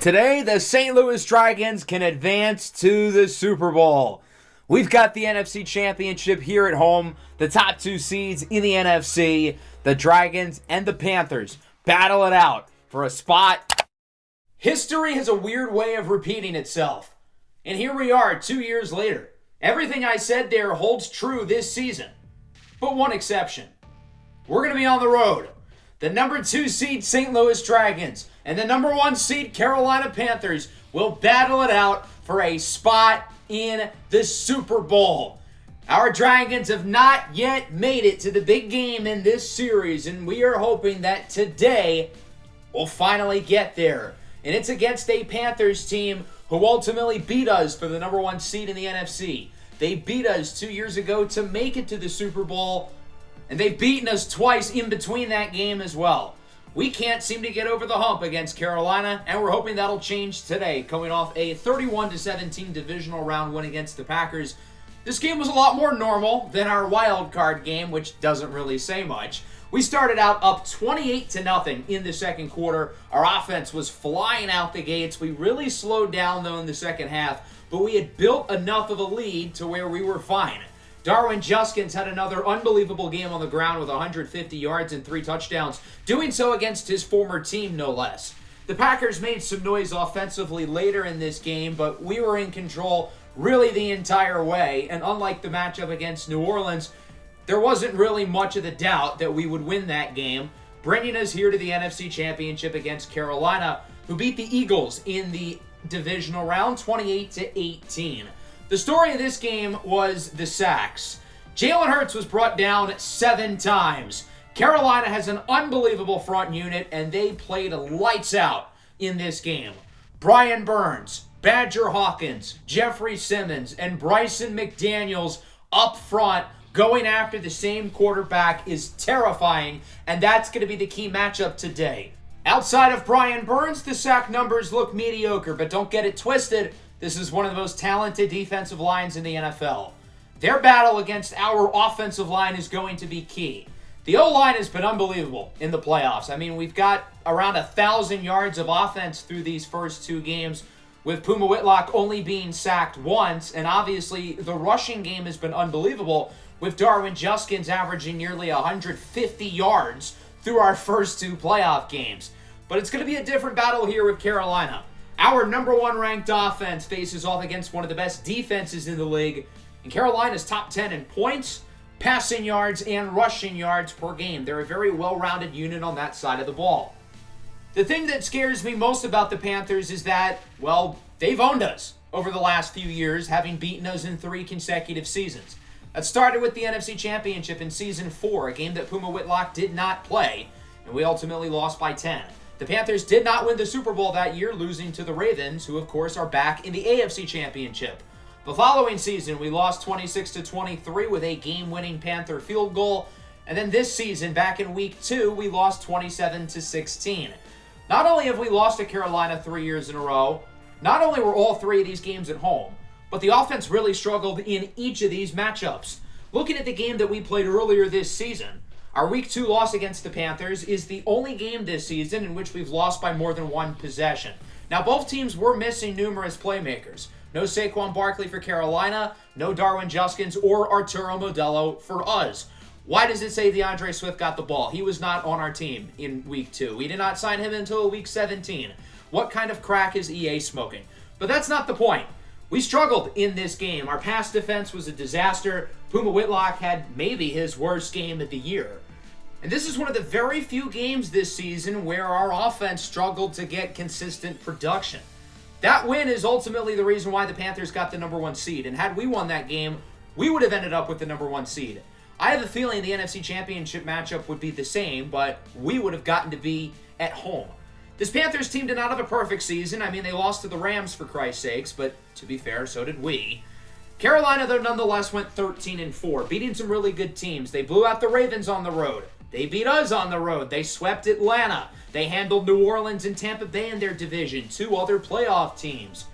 Today, the St. Louis Dragons can advance to the Super Bowl. We've got the NFC Championship here at home. The top two seeds in the NFC, the Dragons and the Panthers, battle it out for a spot. History has a weird way of repeating itself. And here we are 2 years later. Everything I said there holds true this season. But one exception. We're going to be on the road. The number 2 seed St. Louis Dragons and the number 1 seed Carolina Panthers will battle it out for a spot in the Super Bowl. Our Dragons have not yet made it to the big game in this series, and we are hoping that today we'll finally get there. And it's against a Panthers team who ultimately beat us for the number 1 seed in the NFC. They beat us 2 years ago to make it to the Super Bowl, and they've beaten us twice in between that game as well. We can't seem to get over the hump against Carolina, and we're hoping that'll change today, coming off a 31-17 divisional round win against the Packers. This game was a lot more normal than our wild card game, which doesn't really say much. We started out up 28-0 in the second quarter. Our offense was flying out the gates. We really slowed down, though, in the second half, but we had built enough of a lead to where we were fine. Darwin Juskins had another unbelievable game on the ground with 150 yards and 3 touchdowns, doing so against his former team, no less. The Packers made some noise offensively later in this game, but we were in control really the entire way, and unlike the matchup against New Orleans, there wasn't really much of the doubt that we would win that game, bringing us here to the NFC Championship against Carolina, who beat the Eagles in the divisional round 28-18. The story of this game was the sacks. Jalen Hurts was brought down 7 times. Carolina has an unbelievable front unit, and they played lights out in this game. Brian Burns, Badger Hawkins, Jeffrey Simmons, and Bryson McDaniels up front going after the same quarterback is terrifying, and that's going to be the key matchup today. Outside of Brian Burns, the sack numbers look mediocre, but don't get it twisted. This is one of the most talented defensive lines in the NFL. Their battle against our offensive line is going to be key. The O-line has been unbelievable in the playoffs. I mean, we've got around 1,000 yards of offense through these first 2 games, with Puma Whitlock only being sacked once, and obviously the rushing game has been unbelievable, with Darwin Juskins averaging nearly 150 yards through our first 2 playoff games. But it's going to be a different battle here with Carolina. Our number 1 ranked offense faces off against one of the best defenses in the league, and Carolina's top 10 in points, passing yards, and rushing yards per game. They're a very well-rounded unit on that side of the ball. The thing that scares me most about the Panthers is that, well, they've owned us over the last few years, having beaten us in 3 consecutive seasons. That started with the NFC Championship in Season 4, a game that Puma Whitlock did not play, and we ultimately lost by 10. The Panthers did not win the Super Bowl that year, losing to the Ravens, who of course are back in the AFC Championship. The following season, we lost 26-23 with a game-winning Panther field goal, and then this season, back in Week 2, we lost 27-16. Not only have we lost to Carolina 3 years in a row, not only were all 3 of these games at home, but the offense really struggled in each of these matchups. Looking at the game that we played earlier this season, our Week 2 loss against the Panthers is the only game this season in which we've lost by more than 1 possession. Now, both teams were missing numerous playmakers. No Saquon Barkley for Carolina, no Darwin Juskins or Arturo Modelo for us. Why does it say DeAndre Swift got the ball? He was not on our team in Week 2. We did not sign him until Week 17. What kind of crack is EA smoking? But that's not the point. We struggled in this game. Our pass defense was a disaster. Puma Whitlock had maybe his worst game of the year. And this is one of the very few games this season where our offense struggled to get consistent production. That win is ultimately the reason why the Panthers got the number 1 seed. And had we won that game, we would have ended up with the number 1 seed. I have a feeling the NFC Championship matchup would be the same, but we would have gotten to be at home. This Panthers team did not have a perfect season. I mean, they lost to the Rams for Christ's sakes, but to be fair, so did we. Carolina, though, nonetheless went 13-4, beating some really good teams. They blew out the Ravens on the road. They beat us on the road. They swept Atlanta. They handled New Orleans and Tampa Bay in their division, 2 other playoff teams.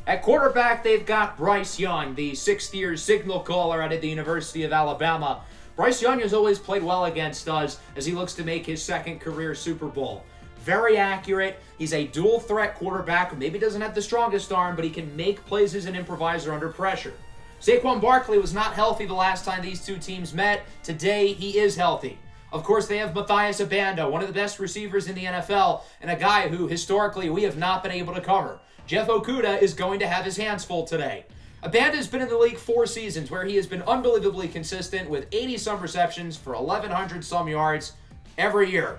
At quarterback, they've got Bryce Young, the 6th-year signal caller out of the University of Alabama. Bryce Young has always played well against us as he looks to make his 2nd career Super Bowl. very accurate. He's a dual threat quarterback who maybe doesn't have the strongest arm, but he can make plays as an improviser under pressure. Saquon Barkley was not healthy the last time these two teams met. Today, he is healthy. Of course, they have Matthias Abanda, one of the best receivers in the NFL, and a guy who, historically, we have not been able to cover. Jeff Okudah is going to have his hands full today. Abanda has been in the league 4 seasons where he has been unbelievably consistent with 80-some receptions for 1,100-some yards every year.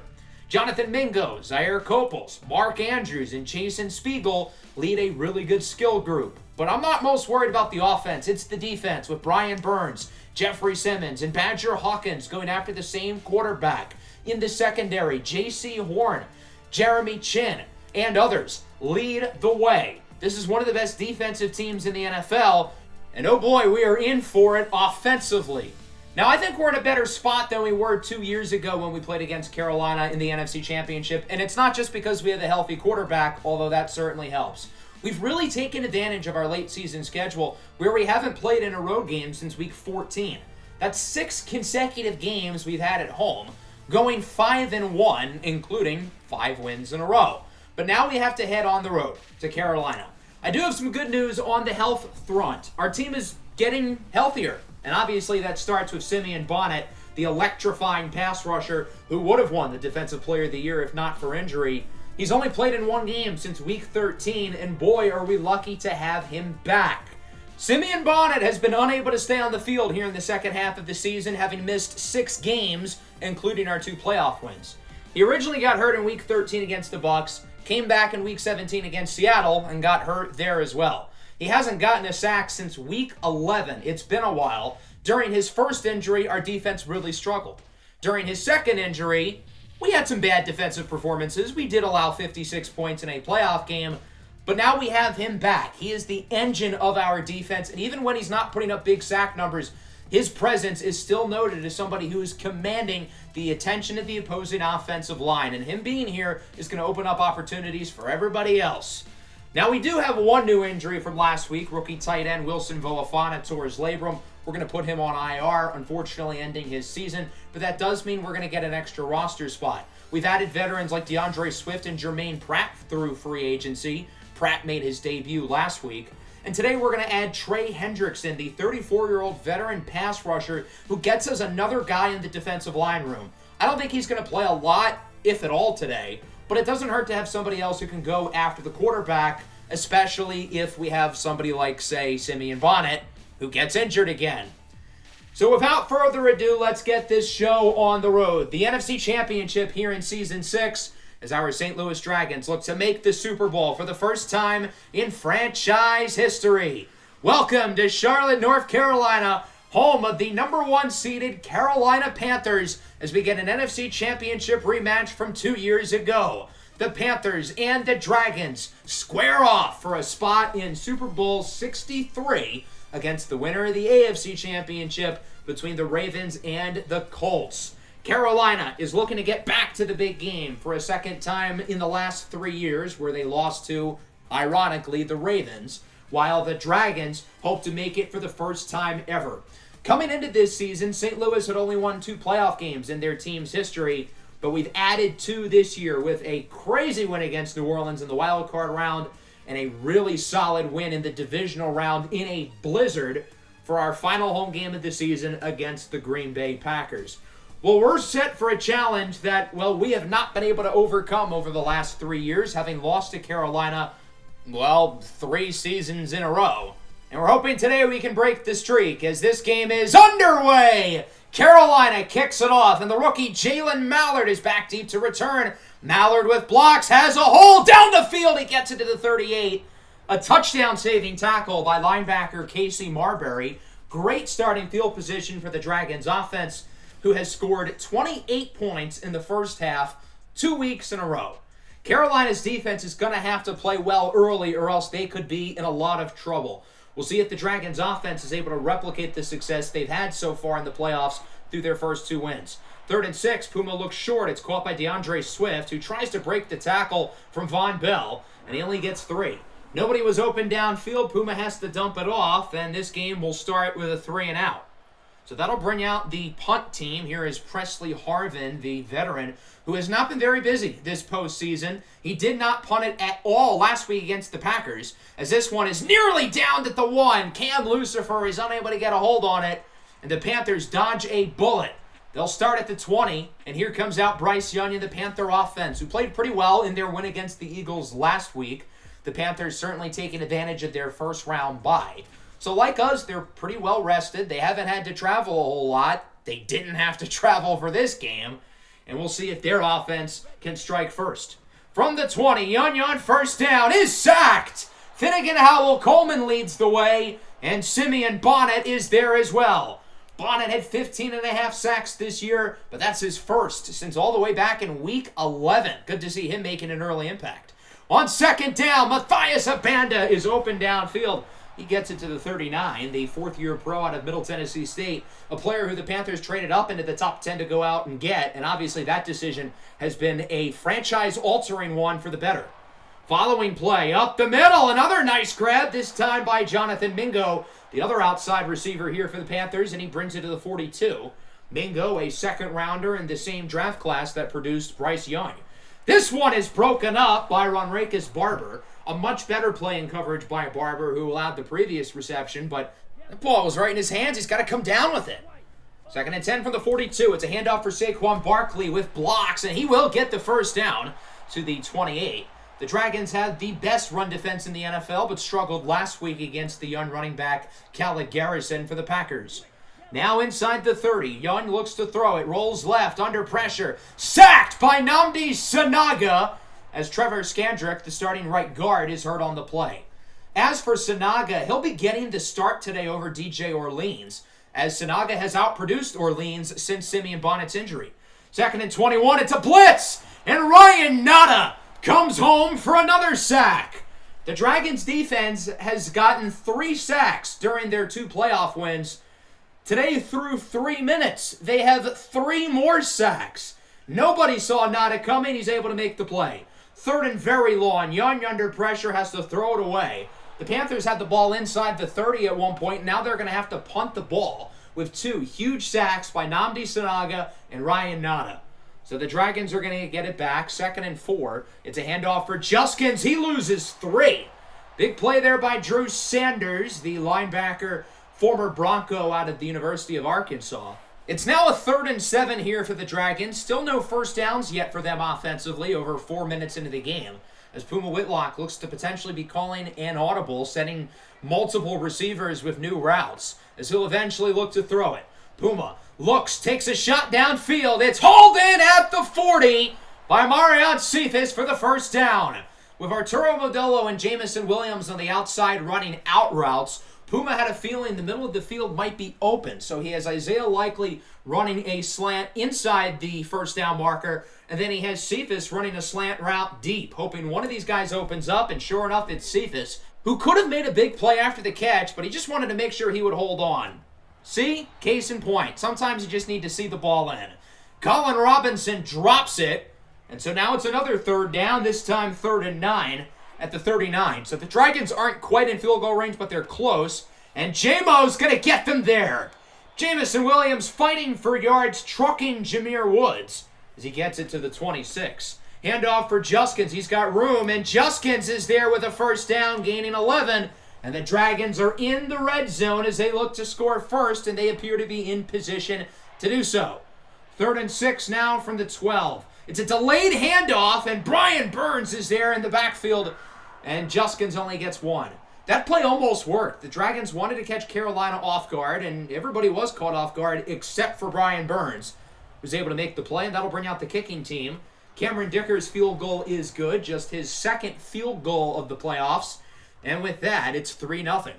Jonathan Mingo, Zaire Copels, Mark Andrews, and Jason Spiegel lead a really good skill group. But I'm not most worried about the offense. It's the defense with Brian Burns, Jeffrey Simmons, and Badger Hawkins going after the same quarterback. In the secondary, J.C. Horn, Jeremy Chin, and others lead the way. This is one of the best defensive teams in the NFL, and oh boy, we are in for it offensively. Now, I think we're in a better spot than we were 2 years ago when we played against Carolina in the NFC Championship, and it's not just because we have a healthy quarterback, although that certainly helps. We've really taken advantage of our late season schedule where we haven't played in a road game since week 14. That's 6 consecutive games we've had at home, going 5-1, including 5 wins in a row. But now we have to head on the road to Carolina. I do have some good news on the health front. Our team is getting healthier, and obviously that starts with Simeon Bonnet, the electrifying pass rusher who would have won the Defensive Player of the Year if not for injury. He's only played in 1 game since week 13, and boy, are we lucky to have him back. Simeon Bonnet has been unable to stay on the field here in the second half of the season, having missed 6 games, including our 2 playoff wins. He originally got hurt in week 13 against the Bucs, came back in week 17 against Seattle, and got hurt there as well. He hasn't gotten a sack since week 11. It's been a while. During his first injury, our defense really struggled. During his second injury, we had some bad defensive performances. We did allow 56 points in a playoff game, but now we have him back. He is the engine of our defense, and even when he's not putting up big sack numbers, his presence is still noted as somebody who is commanding the attention of the opposing offensive line, and him being here is going to open up opportunities for everybody else. Now, we do have one new injury from last week. Rookie tight end Wilson Voafana tore his labrum. We're going to put him on IR, unfortunately ending his season, but that does mean we're going to get an extra roster spot. We've added veterans like DeAndre Swift and Jermaine Pratt through free agency. Pratt made his debut last week. And today we're going to add Trey Hendrickson, the 34-year-old veteran pass rusher who gets us another guy in the defensive line room. I don't think he's going to play a lot, if at all, today, but it doesn't hurt to have somebody else who can go after the quarterback, especially if we have somebody like, say, Simeon Bonnet, who gets injured again. So without further ado, let's get this show on the road. The NFC Championship here in Season 6 as our St. Louis Dragons look to make the Super Bowl for the first time in franchise history. Welcome to Charlotte, North Carolina, home of the number 1 seeded Carolina Panthers, as we get an NFC Championship rematch from 2 years ago. The Panthers and the Dragons square off for a spot in Super Bowl 63 against the winner of the AFC Championship between the Ravens and the Colts. Carolina is looking to get back to the big game for a second time in the last 3 years, where they lost to, ironically, the Ravens, while the Dragons hope to make it for the first time ever. Coming into this season, St. Louis had only won 2 playoff games in their team's history, but we've added 2 this year with a crazy win against New Orleans in the wild card round and a really solid win in the divisional round in a blizzard for our final home game of the season against the Green Bay Packers. Well, we're set for a challenge that, well, we have not been able to overcome over the last 3 years, having lost to Carolina, 3 seasons in a row. And we're hoping today we can break the streak as this game is underway. Carolina kicks it off, and the rookie Jalen Mallard is back deep to return. Mallard with blocks, has a hole down the field. He gets it to the 38. A touchdown-saving tackle by linebacker Casey Marbury. Great starting field position for the Dragons offense, who has scored 28 points in the first half 2 weeks in a row. Carolina's defense is going to have to play well early, or else they could be in a lot of trouble. We'll see if the Dragons offense is able to replicate the success they've had so far in the playoffs through their first 2 wins. 3rd and 6, Puma looks short. It's caught by DeAndre Swift, who tries to break the tackle from Von Bell, and he only gets 3. Nobody was open downfield. Puma has to dump it off, and this game will start with a 3 and out. So that'll bring out the punt team. Here is Presley Harvin, the veteran, who has not been very busy this postseason. He did not punt it at all last week against the Packers, as this one is nearly down at the 1. Cam Lucifer is unable to get a hold on it, and the Panthers dodge a bullet. They'll start at the 20, and here comes out Bryce Young and the Panther offense, who played pretty well in their win against the Eagles last week. The Panthers certainly taking advantage of their first-round bye. So like us, they're pretty well rested. They haven't had to travel a whole lot. They didn't have to travel for this game. And we'll see if their offense can strike first. From the 20, Yon first down is sacked. Finnegan Howell Coleman leads the way, and Simeon Bonnet is there as well. Bonnet had 15.5 sacks this year, but that's his first since all the way back in Week 11. Good to see him making an early impact. On second down, Matthias Abanda is open downfield. He gets it to the 39, the fourth-year pro out of Middle Tennessee State, a player who the Panthers traded up into the top 10 to go out and get, and obviously that decision has been a franchise-altering one for the better. Following play, up the middle, another nice grab, this time by Jonathan Mingo, the other outside receiver here for the Panthers, and he brings it to the 42. Mingo, a second-rounder in the same draft class that produced Bryce Young. This one is broken up by Ronrakis Barber. A much better play in coverage by Barber, who allowed the previous reception, but the ball was right in his hands. He's got to come down with it. 2nd and 10 from the 42. It's a handoff for Saquon Barkley with blocks, and he will get the first down to the 28. The Dragons had the best run defense in the NFL, but struggled last week against the young running back Khaled Garrison for the Packers. Now inside the 30. Young looks to throw it. Rolls left, under pressure. Sacked by Nnamdi Sanaga, as Trevor Skandrick, the starting right guard, is hurt on the play. As for Sanaga, he'll be getting the start today over DJ Orleans, as Sanaga has outproduced Orleans since Simeon Bonnet's injury. 2nd and 21, it's a blitz, and Ryan Nada comes home for another sack. The Dragons' defense has gotten 3 sacks during their 2 playoff wins. Today, through 3 minutes, they have 3 more sacks. Nobody saw Nada coming. He's able to make the play. 3rd and very long. Young under pressure has to throw it away. The Panthers had the ball inside the 30 at one point. Now they're going to have to punt the ball with 2 huge sacks by Nnamdi Sanaga and Ryan Nada. So the Dragons are going to get it back. 2nd and 4. It's a handoff for Juskins. He loses 3. Big play there by Drew Sanders, the linebacker, former Bronco out of the University of Arkansas. It's now a 3rd and 7 here for the Dragons. Still no first downs yet for them offensively over 4 minutes into the game, as Puma Whitlock looks to potentially be calling an audible, setting multiple receivers with new routes, as he'll eventually look to throw it. Puma looks, takes a shot downfield. It's hauled in at the 40 by Marion Cephas for the first down. With Arturo Modelo and Jamison Williams on the outside running out routes, Puma had a feeling the middle of the field might be open, so he has Isaiah Likely running a slant inside the first down marker, and then he has Cephas running a slant route deep, hoping one of these guys opens up, and sure enough, it's Cephas, who could have made a big play after the catch, but he just wanted to make sure he would hold on. See? Case in point. Sometimes you just need to see the ball in. Colin Robinson drops it, and so now it's another 3rd down, this time 3rd and 9. At the 39. So the Dragons aren't quite in field goal range, but they're close. And J-Mo's going to get them there. Jamison Williams fighting for yards, trucking Jameer Woods as he gets it to the 26. Handoff for Juskins. He's got room, and Juskins is there with a first down, gaining 11. And the Dragons are in the red zone as they look to score first, and they appear to be in position to do so. 3rd and 6 now from the 12. It's a delayed handoff, and Brian Burns is there in the backfield, and Juskins only gets 1. That play almost worked. The Dragons wanted to catch Carolina off guard, and everybody was caught off guard except for Brian Burns, who was able to make the play, and that'll bring out the kicking team. Cameron Dicker's field goal is good, just his 2nd field goal of the playoffs, and with that, it's 3-0.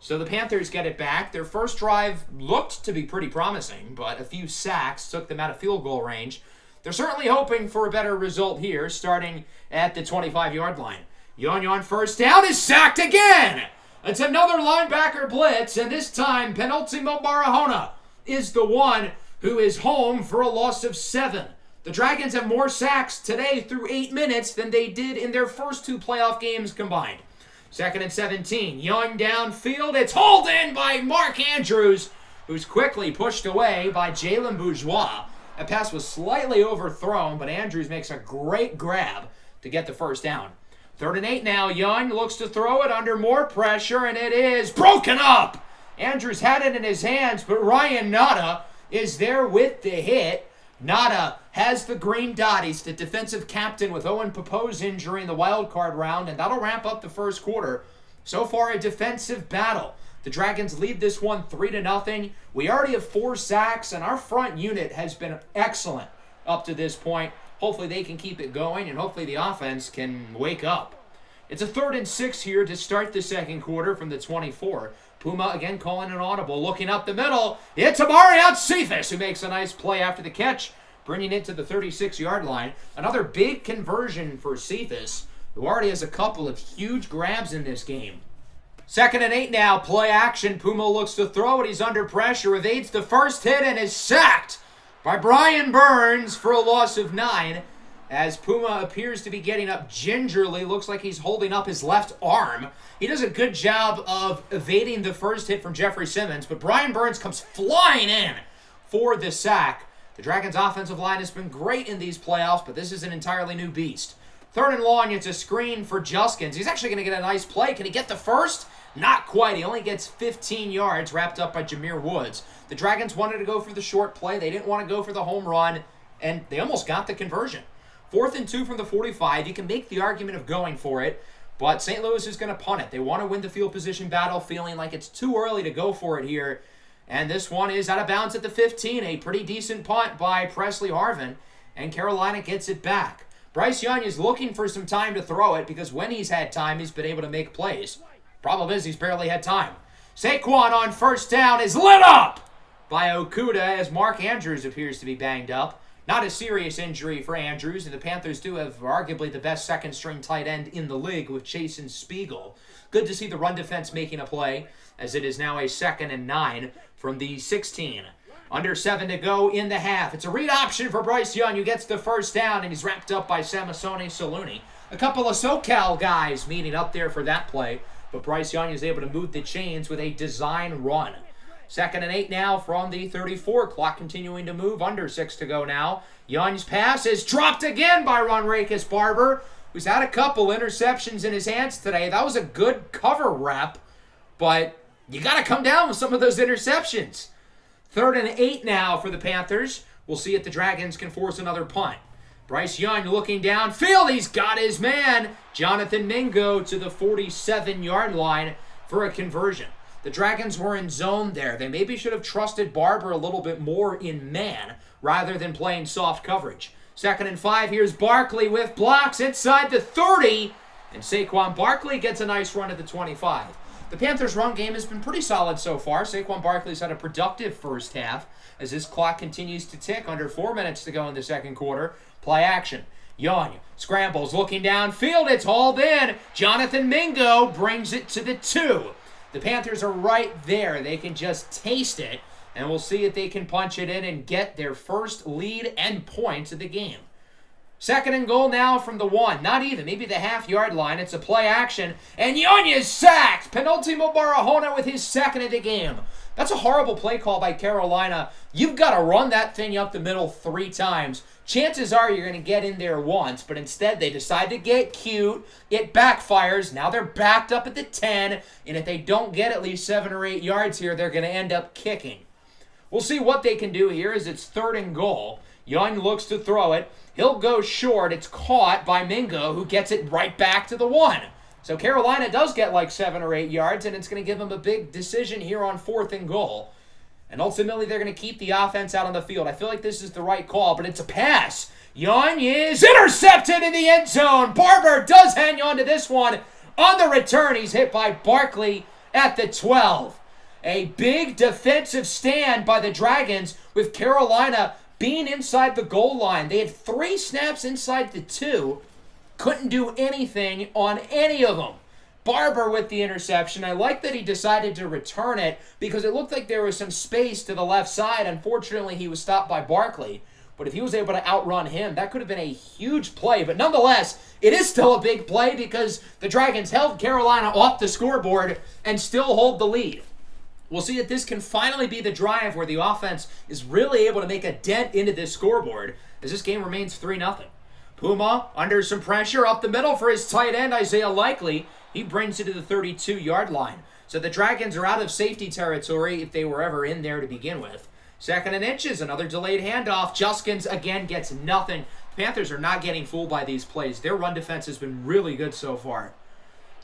So the Panthers get it back. Their first drive looked to be pretty promising, but a few sacks took them out of field goal range. They're certainly hoping for a better result here, starting at the 25-yard line. Yon first down is sacked again. It's another linebacker blitz, and this time Penultimo Barahona is the one who is home for a loss of 7. The Dragons have more sacks today through 8 minutes than they did in their first 2 playoff games combined. 2nd and 17. Young downfield. It's hauled in by Mark Andrews, who's quickly pushed away by Jalen Bourgeois. That pass was slightly overthrown, but Andrews makes a great grab to get the first down. 3rd and 8 now. Young looks to throw it under more pressure, and it is broken up. Andrews had it in his hands, but Ryan Nada is there with the hit. Nada has the green dot. He's the defensive captain with Owen Popo's injury in the wild card round, and that'll wrap up the first quarter. So far, a defensive battle. The Dragons lead this one 3-0. We already have 4 sacks, and our front unit has been excellent up to this point. Hopefully they can keep it going, and hopefully the offense can wake up. It's a 3rd and 6 here to start the second quarter from the 24. Puma again calling an audible, looking up the middle. It's Amarion Cephas who makes a nice play after the catch, bringing it to the 36-yard line. Another big conversion for Cephas, who already has a couple of huge grabs in this game. 2nd and 8 now, play action. Puma looks to throw it. He's under pressure, evades the first hit, and is sacked by Brian Burns for a loss of 9. As Puma appears to be getting up gingerly, looks like he's holding up his left arm. He does a good job of evading the first hit from Jeffrey Simmons, but Brian Burns comes flying in for the sack. The Dragons' offensive line has been great in these playoffs, but this is an entirely new beast. 3rd and long, it's a screen for Juskins. He's actually going to get a nice play. Can he get the first? Not quite. He only gets 15 yards wrapped up by Jameer Woods. The Dragons wanted to go for the short play. They didn't want to go for the home run, and they almost got the conversion. 4th and 2 from the 45. You can make the argument of going for it, but St. Louis is going to punt it. They want to win the field position battle, feeling like it's too early to go for it here. And this one is out of bounds at the 15. A pretty decent punt by Presley Harvin, and Carolina gets it back. Bryce Young is looking for some time to throw it because when he's had time, he's been able to make plays. Problem is, he's barely had time. Saquon on first down is lit up by Okuda as Mark Andrews appears to be banged up. Not a serious injury for Andrews, and the Panthers do have arguably the best second-string tight end in the league with Jason Spiegel. Good to see the run defense making a play, as it is now a 2nd and 9 from the 16. Under 7 to go in the half. It's a read option for Bryce Young, who gets the first down, and he's wrapped up by Samasone Saluni. A couple of SoCal guys meeting up there for that play, but Bryce Young is able to move the chains with a design run. 2nd and 8 now from the 34. Clock continuing to move. Under 6 to go now. Young's pass is dropped again by Ronrakis Barber, who's had a couple interceptions in his hands today. That was a good cover rep, but you got to come down with some of those interceptions. 3rd and 8 now for the Panthers. We'll see if the Dragons can force another punt. Bryce Young looking downfield. He's got his man, Jonathan Mingo, to the 47-yard line for a conversion. The Dragons were in zone there. They maybe should have trusted Barber a little bit more in man rather than playing soft coverage. 2nd and 5. Here's Barkley with blocks inside the 30. And Saquon Barkley gets a nice run at the 25. The Panthers' run game has been pretty solid so far. Saquon Barkley's had a productive first half as this clock continues to tick. Under 4 minutes to go in the second quarter. Play action. Young scrambles, looking downfield. It's hauled in. Jonathan Mingo brings it to the 2. The Panthers are right there. They can just taste it, and we'll see if they can punch it in and get their first lead and points of the game. 2nd and goal now from the 1. Not even, maybe the half-yard line. It's a play action, and Young is sacked. Penultimo Barahona with his 2nd of the game. That's a horrible play call by Carolina. You've got to run that thing up the middle 3 times. Chances are you're going to get in there once, but instead they decide to get cute. It backfires. Now they're backed up at the 10, and if they don't get at least 7 or 8 yards here, they're going to end up kicking. We'll see what they can do here as it's 3rd and goal. Young looks to throw it. He'll go short. It's caught by Mingo, who gets it right back to the 1. So Carolina does get like 7 or 8 yards, and it's going to give them a big decision here on 4th and goal. And ultimately, they're going to keep the offense out on the field. I feel like this is the right call, but it's a pass. Young is intercepted in the end zone. Barber does hang on to this one. On the return, he's hit by Barkley at the 12. A big defensive stand by the Dragons with Carolina being inside the goal line. They had 3 snaps inside the 2. Couldn't do anything on any of them. Barber with the interception. I like that he decided to return it because it looked like there was some space to the left side. Unfortunately, he was stopped by Barkley. But if he was able to outrun him, that could have been a huge play. But nonetheless, it is still a big play because the Dragons held Carolina off the scoreboard and still hold the lead. We'll see that this can finally be the drive where the offense is really able to make a dent into this scoreboard as this game remains 3-0. Puma, under some pressure, up the middle for his tight end, Isaiah Likely. He brings it to the 32-yard line. So the Dragons are out of safety territory if they were ever in there to begin with. 2nd and inches, another delayed handoff. Juskins again gets nothing. Panthers are not getting fooled by these plays. Their run defense has been really good so far.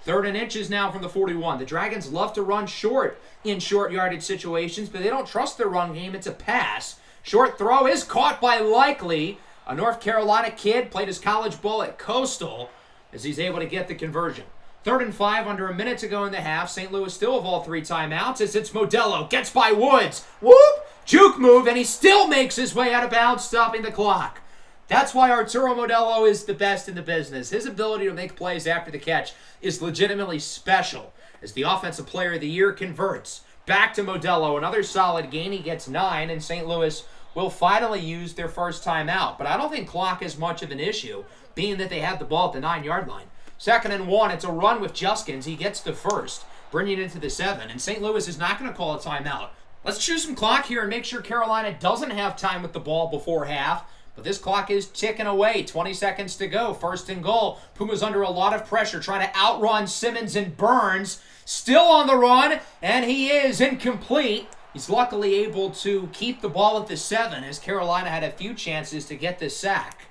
3rd and inches now from the 41. The Dragons love to run short in short yardage situations, but they don't trust their run game. It's a pass. Short throw is caught by Likely. A North Carolina kid, played his college ball at Coastal, as he's able to get the conversion. 3rd and 5, under a minute to go in the half. St. Louis still have all 3 timeouts as it's Modelo. Gets by Woods. Whoop! Juke move, and he still makes his way out of bounds, stopping the clock. That's why Arturo Modelo is the best in the business. His ability to make plays after the catch is legitimately special as the Offensive Player of the Year converts. Back to Modelo, another solid gain. He gets 9, and St. Louis will finally use their first timeout. But I don't think clock is much of an issue, being that they have the ball at the 9-yard line. 2nd and 1, it's a run with Juskins. He gets the first, bringing it into the 7, and St. Louis is not going to call a timeout. Let's choose some clock here and make sure Carolina doesn't have time with the ball before half. But this clock is ticking away. 20 seconds to go. 1st and goal. Puma's under a lot of pressure, trying to outrun Simmons and Burns. Still on the run, and he is incomplete. He's luckily able to keep the ball at the 7 as Carolina had a few chances to get this sack.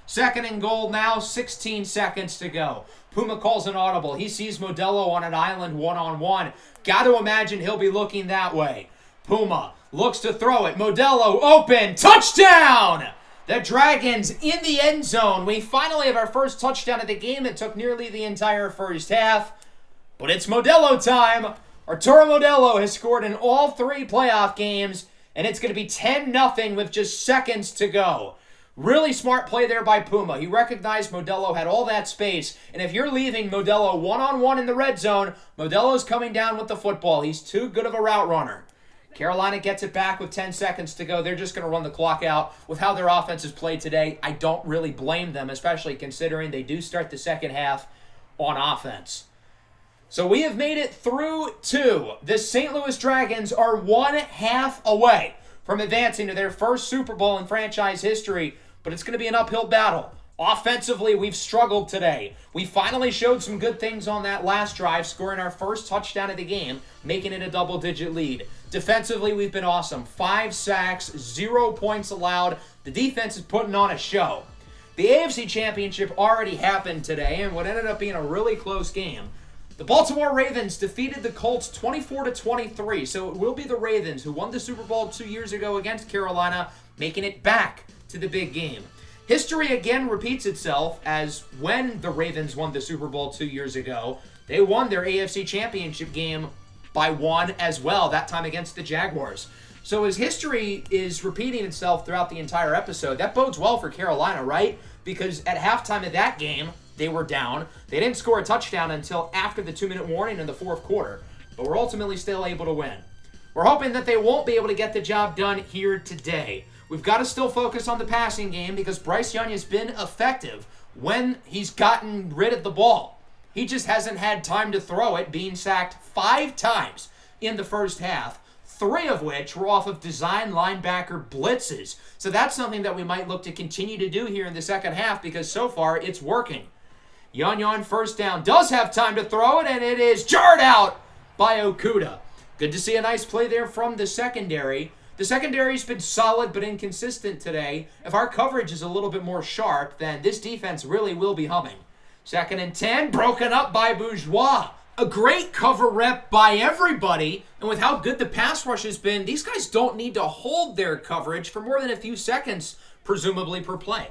2nd and goal now, 16 seconds to go. Puma calls an audible. He sees Modelo on an island one-on-one. Got to imagine he'll be looking that way. Puma looks to throw it. Modelo open. Touchdown! The Dragons in the end zone. We finally have our first touchdown of the game. It took nearly the entire first half. But it's Modelo time. Arturo Modelo has scored in all 3 playoff games, and it's going to be 10-0 with just seconds to go. Really smart play there by Puma. He recognized Modelo had all that space, and if you're leaving Modelo one-on-one in the red zone, Modelo's coming down with the football. He's too good of a route runner. Carolina gets it back with 10 seconds to go. They're just going to run the clock out with how their offense has played today. I don't really blame them, especially considering they do start the second half on offense. So we have made it through 2. The St. Louis Dragons are 1 half away from advancing to their first Super Bowl in franchise history, but it's going to be an uphill battle. Offensively, we've struggled today. We finally showed some good things on that last drive, scoring our first touchdown of the game, making it a double-digit lead. Defensively, we've been awesome. 5 sacks, 0 points allowed. The defense is putting on a show. The AFC Championship already happened today, and what ended up being a really close game. The Baltimore Ravens defeated the Colts 24-23, so it will be the Ravens who won the Super Bowl 2 years ago against Carolina, making it back to the big game. History again repeats itself, as when the Ravens won the Super Bowl 2 years ago, they won their AFC Championship game by 1 as well, that time against the Jaguars. So as history is repeating itself throughout the entire episode, that bodes well for Carolina, right? Because at halftime of that game, they were down. They didn't score a touchdown until after the 2-minute warning in the 4th quarter, but were ultimately still able to win. We're hoping that they won't be able to get the job done here today. We've got to still focus on the passing game because Bryce Young has been effective when he's gotten rid of the ball. He just hasn't had time to throw it, being sacked 5 times in the first half, 3 of which were off of design linebacker blitzes. So that's something that we might look to continue to do here in the second half because so far it's working. Yon first down, does have time to throw it, and it is jarred out by Okuda. Good to see a nice play there from the secondary. The secondary's been solid but inconsistent today. If our coverage is a little bit more sharp, then this defense really will be humming. 2nd and 10, broken up by Bourgeois. A great cover rep by everybody, and with how good the pass rush has been, these guys don't need to hold their coverage for more than a few seconds, presumably per play.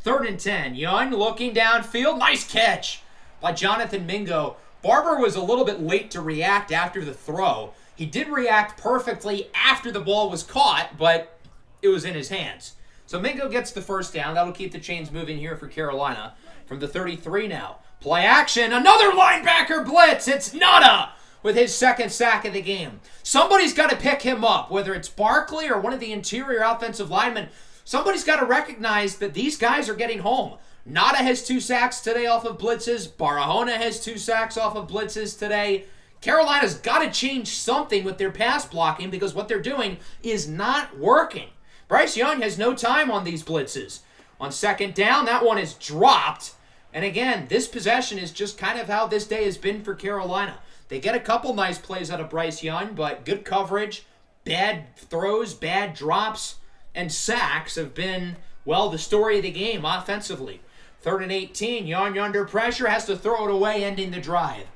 3rd and 10, Young looking downfield, nice catch by Jonathan Mingo. Barber was a little bit late to react after the throw. He did react perfectly after the ball was caught, but it was in his hands. So Mingo gets the first down. That'll keep the chains moving here for Carolina. From the 33 now. Play action. Another linebacker blitz. It's Nada with his 2nd sack of the game. Somebody's got to pick him up, whether it's Barkley or one of the interior offensive linemen. Somebody's got to recognize that these guys are getting home. Nada has 2 sacks today off of blitzes. Barahona has 2 sacks off of blitzes today. Carolina's got to change something with their pass blocking because what they're doing is not working. Bryce Young has no time on these blitzes. On second down, that one is dropped. And again, this possession is just kind of how this day has been for Carolina. They get a couple nice plays out of Bryce Young, but good coverage, bad throws, bad drops, and sacks have been, well, the story of the game offensively. 3rd and 18, Young under pressure, has to throw it away, ending the drive.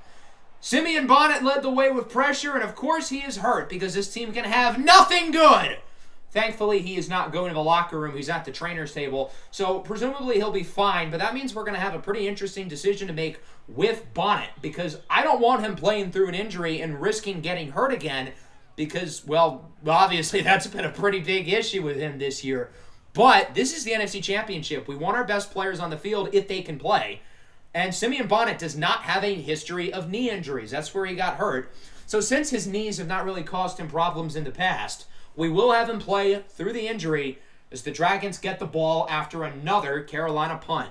Simeon Bonnet led the way with pressure, and of course he is hurt because this team can have nothing good. Thankfully, he is not going to the locker room. He's at the trainer's table, so presumably he'll be fine, but that means we're going to have a pretty interesting decision to make with Bonnet because I don't want him playing through an injury and risking getting hurt again because, well, obviously that's been a pretty big issue with him this year. But this is the NFC Championship. We want our best players on the field if they can play. And Simeon Bonnet does not have a history of knee injuries. That's where he got hurt. So since his knees have not really caused him problems in the past, we will have him play through the injury as the Dragons get the ball after another Carolina punt.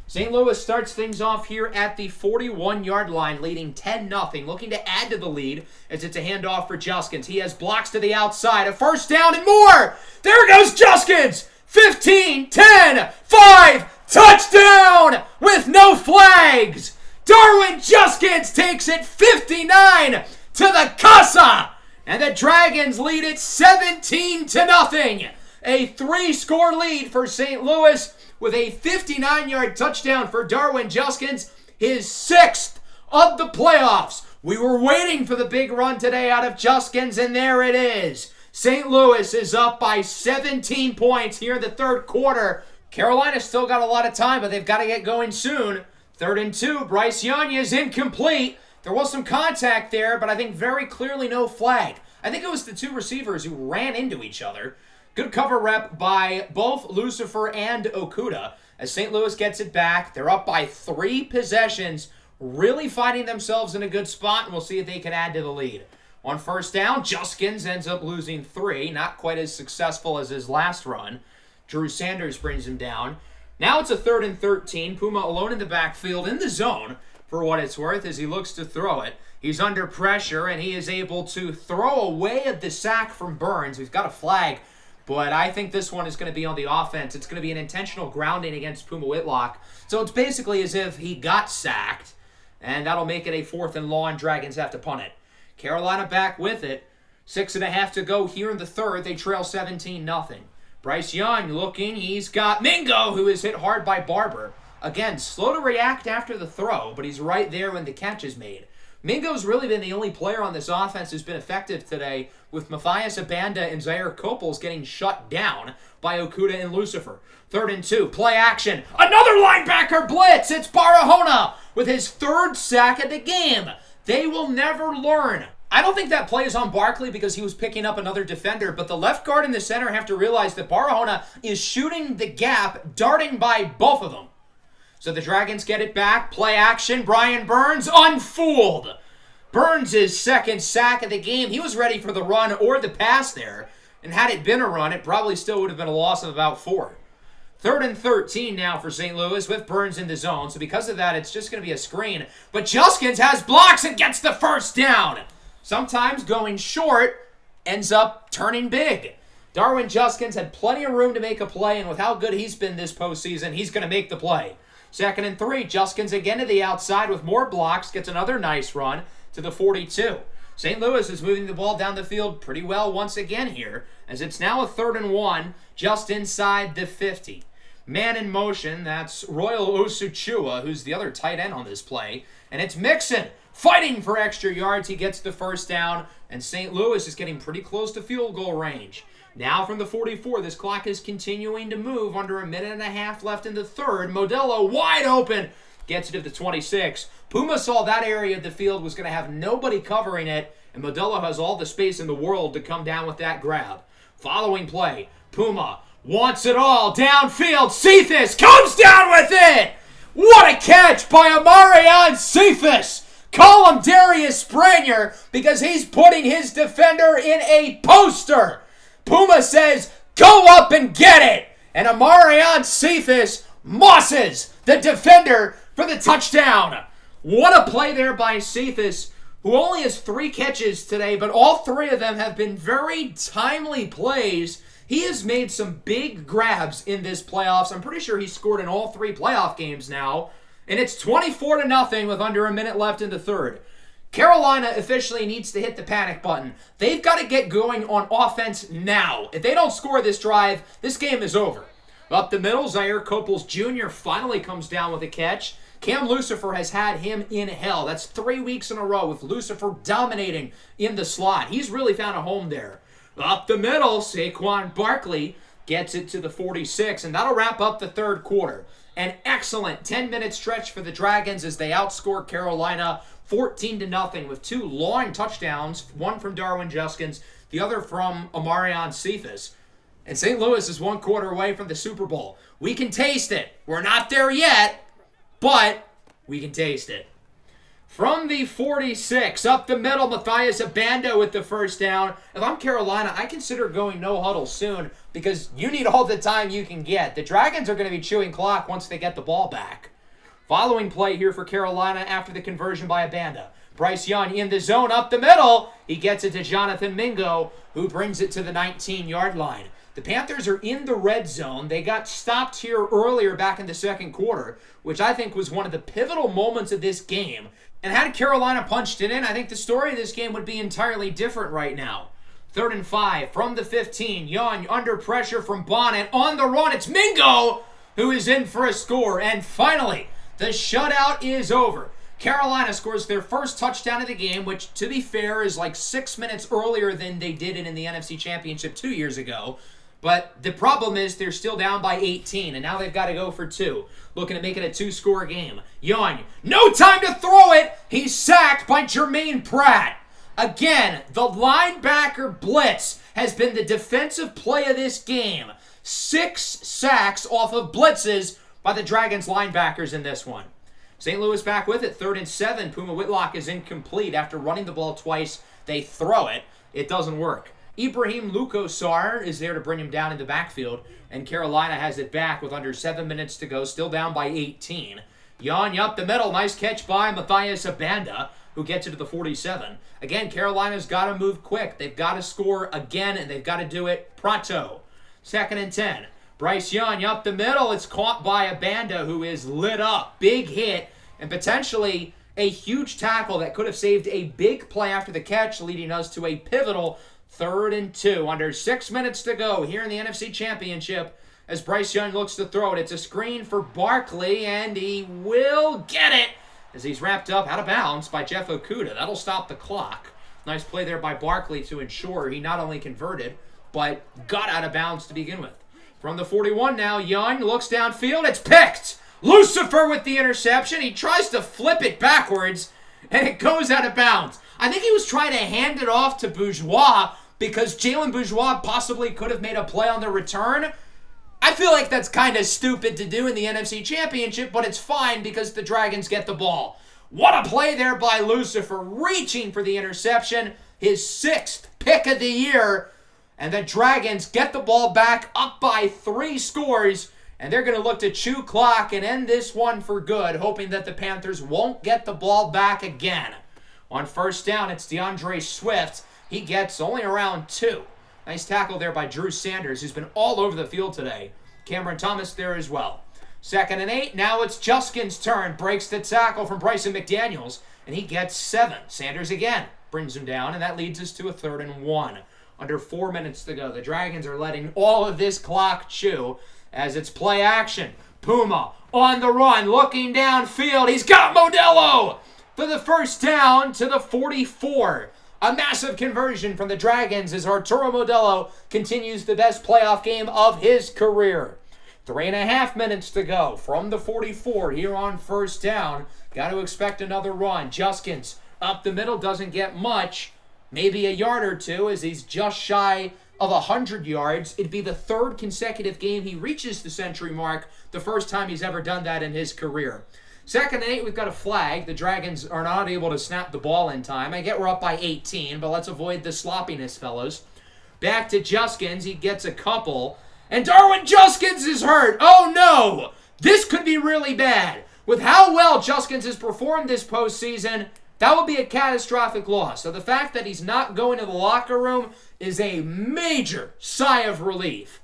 St. Louis starts things off here at the 41-yard line, leading 10-0, looking to add to the lead as it's a handoff for Juskins. He has blocks to the outside, a first down and more. There goes Juskins. 15, 10, 5, touchdown with no flags. Darwin Juskins takes it 59 to the Casa. And the Dragons lead it 17-0. A 3-score lead for St. Louis with a 59-yard touchdown for Darwin Juskins, his 6th of the playoffs. We were waiting for the big run today out of Juskins, and there it is. St. Louis is up by 17 points here in the third quarter. Carolina's still got a lot of time, but they've got to get going soon. 3rd and 2, Bryce Young is incomplete. There was some contact there, but I think very clearly no flag. I think it was the two receivers who ran into each other. Good cover rep by both Lucifer and Okuda. As St. Louis gets it back, they're up by 3 possessions, really finding themselves in a good spot, and we'll see if they can add to the lead. On first down, Juskins ends up losing 3, not quite as successful as his last run. Drew Sanders brings him down. Now it's a 3rd and 13. Puma alone in the backfield in the zone, for what it's worth, as he looks to throw it. He's under pressure, and he is able to throw away the sack from Burns. We've got a flag, but I think this one is going to be on the offense. It's going to be an intentional grounding against Puma Whitlock. So it's basically as if he got sacked, and that'll make it a 4th and long. Dragons have to punt it. Carolina back with it. 6.5 to go here in the third. They trail 17-0. Bryce Young looking. He's got Mingo, who is hit hard by Barber. Again, slow to react after the throw, but he's right there when the catch is made. Mingo's really been the only player on this offense who's been effective today, with Matthias Abanda and Zaire Copels getting shut down by Okuda and Lucifer. 3rd and 2, play action. Another linebacker blitz. It's Barahona with his 3rd sack of the game. They will never learn. I don't think that play is on Barkley because he was picking up another defender, but the left guard and the center have to realize that Barahona is shooting the gap, darting by both of them. So the Dragons get it back. Play action. Brian Burns unfooled. Burns' 2nd sack of the game. He was ready for the run or the pass there. And had it been a run, it probably still would have been a loss of about 4. 3rd and 13 now for St. Louis with Burns in the zone. So because of that, it's just going to be a screen. But Juskins has blocks and gets the first down. Sometimes going short ends up turning big. Darwin Juskins had plenty of room to make a play, and with how good he's been this postseason, he's going to make the play. 2nd and 3, Juskins again to the outside with more blocks, gets another nice run to the 42. St. Louis is moving the ball down the field pretty well once again here, as it's now a 3rd and 1, just inside the 50. Man in motion, that's Royal Osuchua, who's the other tight end on this play, and it's Mixon fighting for extra yards. He gets the first down, and St. Louis is getting pretty close to field goal range. Now from the 44, this clock is continuing to move. Under a minute and a half left in the third. Modelo wide open. Gets it to the 26. Puma saw that area of the field was going to have nobody covering it, and Modelo has all the space in the world to come down with that grab. Following play, Puma wants it all downfield. Cephas comes down with it. What a catch by Amarion Cephas. Call him Darius Spranger because he's putting his defender in a poster. Puma says, go up and get it. And Amarion Cephas mosses the defender for the touchdown. What a play there by Cephas, who only has 3 catches today, but all 3 of them have been very timely plays. He has made some big grabs in this playoffs. I'm pretty sure he scored in all 3 playoff games now. And it's 24-0 with under a minute left in the third. Carolina officially needs to hit the panic button. They've got to get going on offense now. If they don't score this drive, this game is over. Up the middle, Zaire Copels Jr. finally comes down with a catch. Cam Lucifer has had him in hell. That's 3 weeks in a row with Lucifer dominating in the slot. He's really found a home there. Up the middle, Saquon Barkley gets it to the 46, and that'll wrap up the third quarter. An excellent 10-minute stretch for the Dragons as they outscore Carolina 14-0 with 2 long touchdowns, one from Darwin Juskins, the other from Amarion Cephas. And St. Louis is 1 quarter away from the Super Bowl. We can taste it. We're not there yet, but we can taste it. From the 46, up the middle, Matthias Abando with the first down. If I'm Carolina, I consider going no huddle soon because you need all the time you can get. The Dragons are going to be chewing clock once they get the ball back. Following play here for Carolina after the conversion by Abanda. Bryce Young in the zone up the middle. He gets it to Jonathan Mingo, who brings it to the 19-yard line. The Panthers are in the red zone. They got stopped here earlier back in the second quarter, which I think was one of the pivotal moments of this game. And had Carolina punched it in, I think the story of this game would be entirely different right now. 3rd and 5 from the 15. Young under pressure from Bonnet. On the run, it's Mingo who is in for a score. And finally, the shutout is over. Carolina scores their first touchdown of the game, which, to be fair, is like 6 minutes earlier than they did it in the NFC Championship 2 years ago. But the problem is they're still down by 18, and now they've got to go for 2. Looking to make it a 2-score game. Young, no time to throw it! He's sacked by Jermaine Pratt. Again, the linebacker blitz has been the defensive play of this game. 6 sacks off of blitzes by the Dragons linebackers in this one. St. Louis back with it, 3rd and 7. Puma Whitlock is incomplete. After running the ball twice, they throw it. It doesn't work. Ibrahim Lukosar is there to bring him down in the backfield, and Carolina has it back with under 7 minutes to go, still down by 18. Young up the middle, nice catch by Matthias Abanda, who gets it to the 47. Again, Carolina's got to move quick. They've got to score again, and they've got to do it pronto. 2nd and 10. Bryce Young up the middle. It's caught by Abanda, who is lit up. Big hit, and potentially a huge tackle that could have saved a big play after the catch, leading us to a pivotal 3rd and 2. Under 6 minutes to go here in the NFC Championship as Bryce Young looks to throw it. It's a screen for Barkley, and he will get it as he's wrapped up out of bounds by Jeff Okuda. That'll stop the clock. Nice play there by Barkley to ensure he not only converted, but got out of bounds to begin with. From the 41 now, Young looks downfield. It's picked! Lucifer with the interception. He tries to flip it backwards, and it goes out of bounds. I think he was trying to hand it off to Bourgeois because Jalen Bourgeois possibly could have made a play on the return. I feel like that's kind of stupid to do in the NFC Championship, but it's fine because the Dragons get the ball. What a play there by Lucifer, reaching for the interception, his 6th pick of the year. And the Dragons get the ball back up by 3 scores, and they're going to look to chew clock and end this one for good, hoping that the Panthers won't get the ball back again. On 1st down, it's DeAndre Swift. He gets only around 2. Nice tackle there by Drew Sanders, who's been all over the field today. Cameron Thomas there as well. 2nd and 8. Now it's Juskin's turn. Breaks the tackle from Bryson McDaniels, and he gets 7. Sanders again brings him down, and that leads us to a 3rd and 1. Under 4 minutes to go. The Dragons are letting all of this clock chew as it's play action. Puma on the run, looking downfield. He's got Modelo for the first down to the 44. A massive conversion from the Dragons as Arturo Modelo continues the best playoff game of his career. 3.5 minutes to go from the 44 here on 1st down. Got to expect another run. Juskins up the middle, doesn't get much. Maybe a yard or 2 as he's just shy of 100 yards. It'd be the 3rd consecutive game he reaches the century mark, the first time he's ever done that in his career. 2nd and 8, we've got a flag. The Dragons are not able to snap the ball in time. I get we're up by 18, but let's avoid the sloppiness, fellas. Back to Juskins. He gets a couple. And Darwin Juskins is hurt. Oh, no. This could be really bad. With how well Juskins has performed this postseason, That would be a catastrophic loss. So the fact that he's not going to the locker room is a major sigh of relief.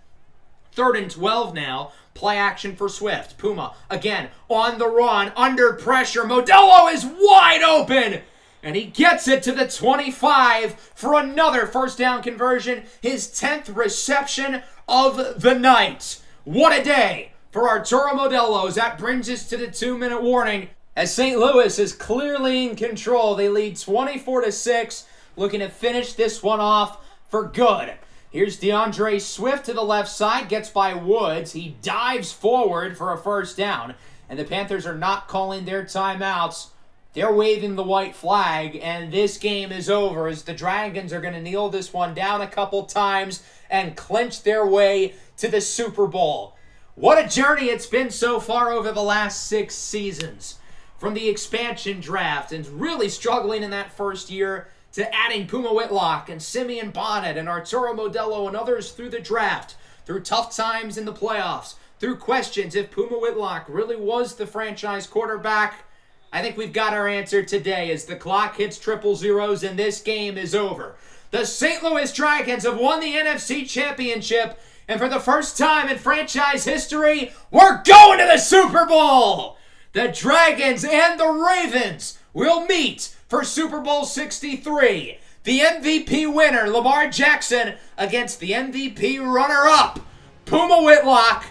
3rd and 12 now. Play action for Swift. Puma, again, on the run, under pressure. Modelo is wide open. And he gets it to the 25 for another first down conversion. His 10th reception of the night. What a day for Arturo Modelo. That brings us to the 2-minute warning. As St. Louis is clearly in control. They lead 24-6. Looking to finish this one off for good. Here's DeAndre Swift to the left side. Gets by Woods. He dives forward for a first down. And the Panthers are not calling their timeouts. They're waving the white flag, and this game is over as the Dragons are going to kneel this one down a couple times and clinch their way to the Super Bowl. What a journey it's been so far over the last 6 seasons. From the expansion draft and really struggling in that first year to adding Puma Whitlock and Simeon Bonnet and Arturo Modelo and others through the draft, through tough times in the playoffs, through questions if Puma Whitlock really was the franchise quarterback. I think we've got our answer today as the clock hits 000 and this game is over. The St. Louis Dragons have won the NFC Championship, and for the first time in franchise history, we're going to the Super Bowl! The Dragons and the Ravens will meet for Super Bowl 63. The MVP winner, Lamar Jackson, against the MVP runner-up, Puma Whitlock,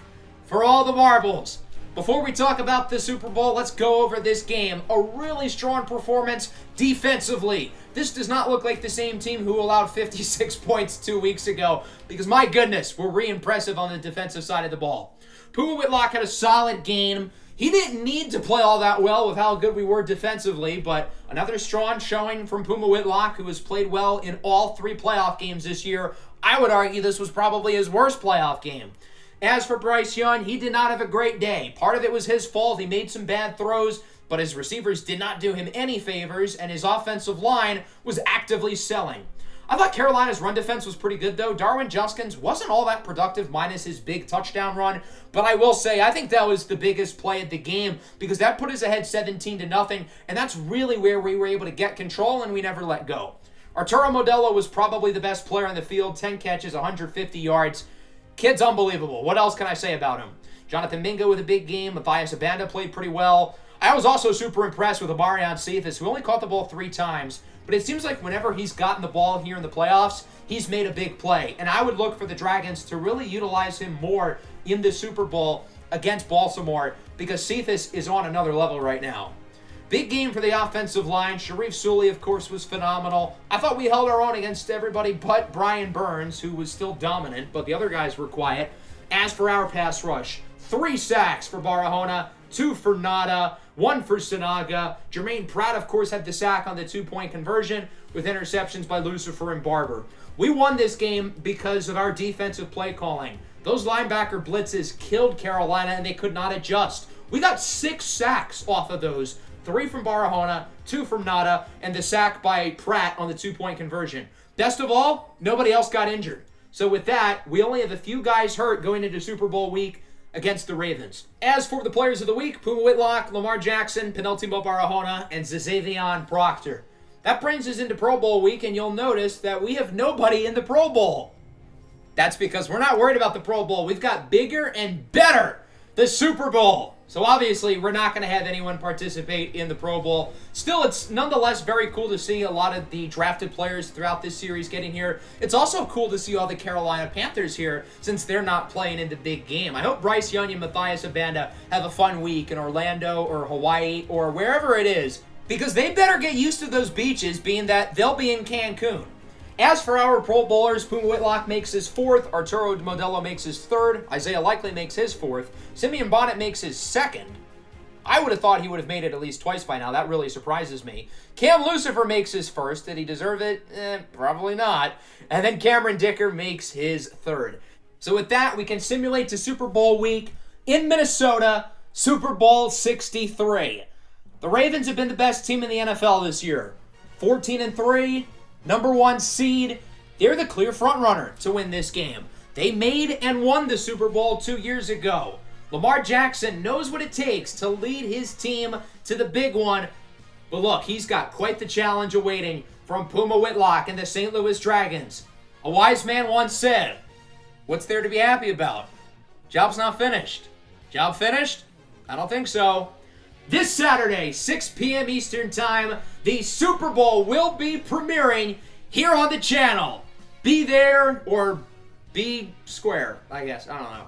for all the marbles. Before we talk about the Super Bowl, let's go over this game. A really strong performance defensively. This does not look like the same team who allowed 56 points 2 weeks ago, because my goodness, we're impressive on the defensive side of the ball. Puma Whitlock had a solid game. He didn't need to play all that well with how good we were defensively, but another strong showing from Puma Whitlock, who has played well in all 3 playoff games this year. I would argue this was probably his worst playoff game. As for Bryce Young, he did not have a great day. Part of it was his fault. He made some bad throws, but his receivers did not do him any favors, and his offensive line was actively selling. I thought Carolina's run defense was pretty good, though. Darwin Juskins wasn't all that productive, minus his big touchdown run, but I will say, I think that was the biggest play of the game, because that put us ahead 17-0, and that's really where we were able to get control, and we never let go. Arturo Modelo was probably the best player on the field, 10 catches, 150 yards. Kid's unbelievable. What else can I say about him? Jonathan Mingo with a big game. Matthias Abanda played pretty well. I was also super impressed with Amarion Cephas, who only caught the ball 3 times. But it seems like whenever he's gotten the ball here in the playoffs, he's made a big play. And I would look for the Dragons to really utilize him more in the Super Bowl against Baltimore, because Cephas is on another level right now. Big game for the offensive line. Sharif Sully, of course, was phenomenal. I thought we held our own against everybody but Brian Burns, who was still dominant, but the other guys were quiet. As for our pass rush, 3 sacks for Barahona, 2 for Nada, 1 for Sinaga. Jermaine Pratt, of course, had the sack on the 2-point conversion with interceptions by Lucifer and Barber. We won this game because of our defensive play calling. Those linebacker blitzes killed Carolina, and they could not adjust. We got 6 sacks off of those. 3 from Barahona, 2 from Nada, and the sack by Pratt on the 2-point conversion. Best of all, nobody else got injured. So with that, we only have a few guys hurt going into Super Bowl week against the Ravens. As for the players of the week, Puma Whitlock, Lamar Jackson, Penultimo Barahona, and Xavier Proctor. That brings us into Pro Bowl week, and you'll notice that we have nobody in the Pro Bowl. That's because we're not worried about the Pro Bowl. We've got bigger and better, the Super Bowl. So obviously, we're not going to have anyone participate in the Pro Bowl. Still, it's nonetheless very cool to see a lot of the drafted players throughout this series getting here. It's also cool to see all the Carolina Panthers here, since they're not playing in the big game. I hope Bryce Young and Matthias Abanda have a fun week in Orlando or Hawaii or wherever it is, because they better get used to those beaches, being that they'll be in Cancun. As for our Pro Bowlers, Puma Whitlock makes his 4th, Arturo Modelo makes his 3rd, Isaiah Likely makes his 4th, Simeon Bonnet makes his 2nd. I would have thought he would have made it at least twice by now. That really surprises me. Cam Lucifer makes his 1st. Did he deserve it? Probably not. And then Cameron Dicker makes his 3rd. So with that, we can simulate to Super Bowl week in Minnesota, Super Bowl 63. The Ravens have been the best team in the NFL this year. 14-3. Number 1 seed. They're the clear frontrunner to win this game. They made and won the Super Bowl 2 years ago. Lamar Jackson knows what it takes to lead his team to the big one. But look, he's got quite the challenge awaiting from Puma Whitlock and the St. Louis Dragons. A wise man once said, "What's there to be happy about? Job's not finished." Job finished? I don't think so. This Saturday, 6 p.m. Eastern Time, the Super Bowl will be premiering here on the channel. Be there or be square, I guess. I don't know.